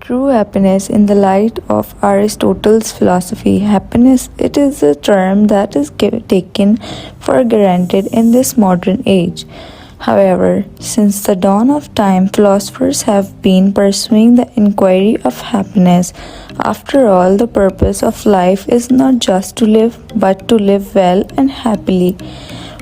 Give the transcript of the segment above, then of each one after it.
True happiness in the light of Aristotle's philosophy. Happiness, it is a term that is taken for granted in this modern age. However, since the dawn of time, philosophers have been pursuing the inquiry of happiness. After all, the purpose of life is not just to live, but to live well and happily.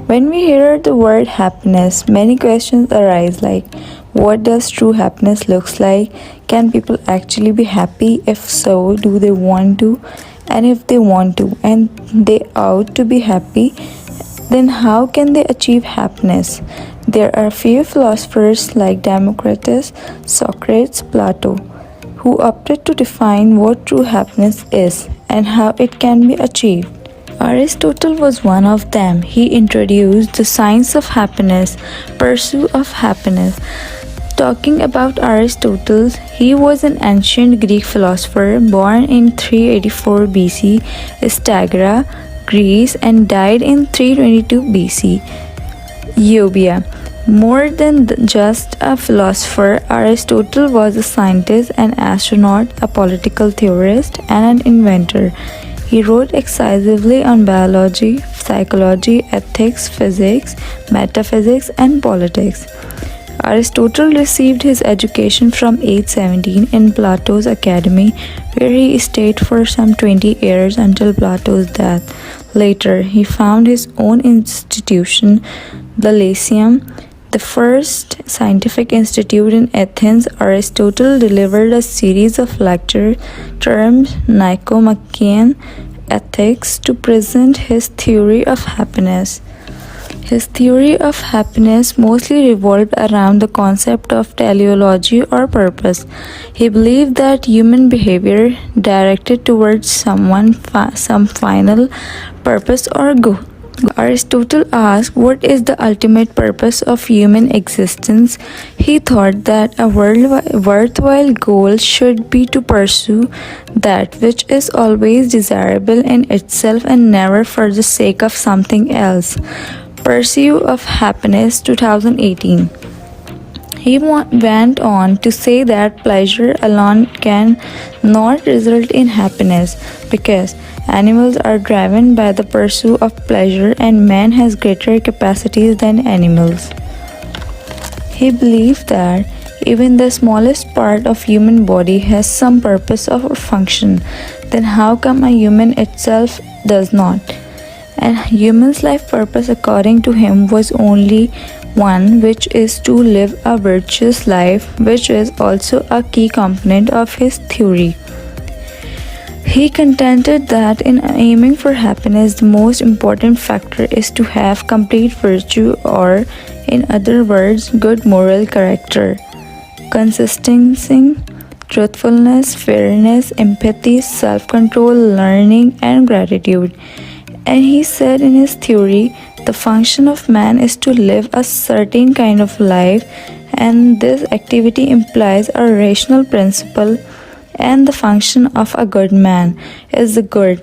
When we hear the word happiness, many questions arise like, what does true happiness looks like? Can people actually be happy? If so, do they want to? And if they want to and they ought to be happy, then how can they achieve happiness? There are few philosophers like Democritus, Socrates, Plato, who opted to define what true happiness is and how it can be achieved. Aristotle was one of them. He introduced the science of happiness, pursuit of happiness. Talking about Aristotle, he was an ancient Greek philosopher born in 384 BC, Stagira, Greece, and died in 322 BC, Euboea. More than just a philosopher, Aristotle was a scientist, an astronaut, a political theorist, and an inventor. He wrote extensively on biology, psychology, ethics, physics, metaphysics, and politics. Aristotle received his education from age 17 in Plato's academy, where he stayed for some 20 years until Plato's death. Later, he founded his own institution, the Lyceum, the first scientific institute in Athens. Aristotle delivered a series of lectures termed Nicomachean Ethics to present his theory of happiness. His theory of happiness mostly revolved around the concept of teleology or purpose. He believed that human behavior directed towards some final purpose or goal. Aristotle asked, what is the ultimate purpose of human existence? He thought that a worthwhile goal should be to pursue that which is always desirable in itself and never for the sake of something else. Pursuit of Happiness 2018. He went on to say that pleasure alone can not result in happiness because animals are driven by the pursuit of pleasure and man has greater capacities than animals. He believed that even the smallest part of human body has some purpose or function. Then how come a human itself does not? And human's life purpose according to him was only one, which is to live a virtuous life, which is also a key component of his theory. He contended that in aiming for happiness, the most important factor is to have complete virtue, or in other words, good moral character, consistency, truthfulness, fairness, empathy, self-control, learning, and gratitude. And he said in his theory, the function of man is to live a certain kind of life, and this activity implies a rational principle, and the function of a good man is the good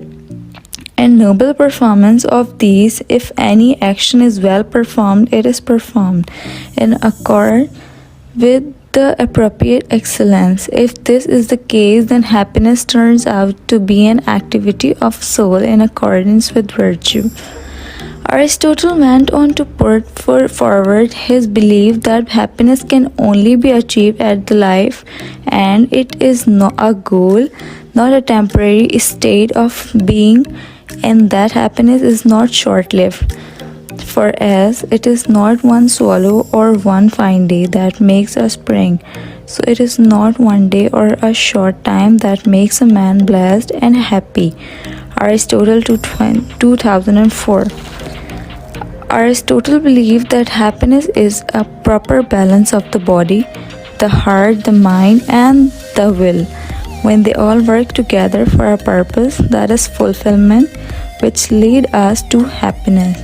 and noble performance of these. If any action is well performed, it is performed in accord with the appropriate excellence. If this is the case, then happiness turns out to be an activity of soul in accordance with virtue. Aristotle went on to put forward his belief that happiness can only be achieved at the life, and it is not a goal, not a temporary state of being, and that happiness is not short-lived. For as it is not one swallow or one fine day that makes a spring, so it is not one day or a short time that makes a man blessed and happy. Aristotle 2004. Aristotle believed that happiness is a proper balance of the body, the heart, the mind, and the will, when they all work together for a purpose, that is fulfillment, which lead us to happiness.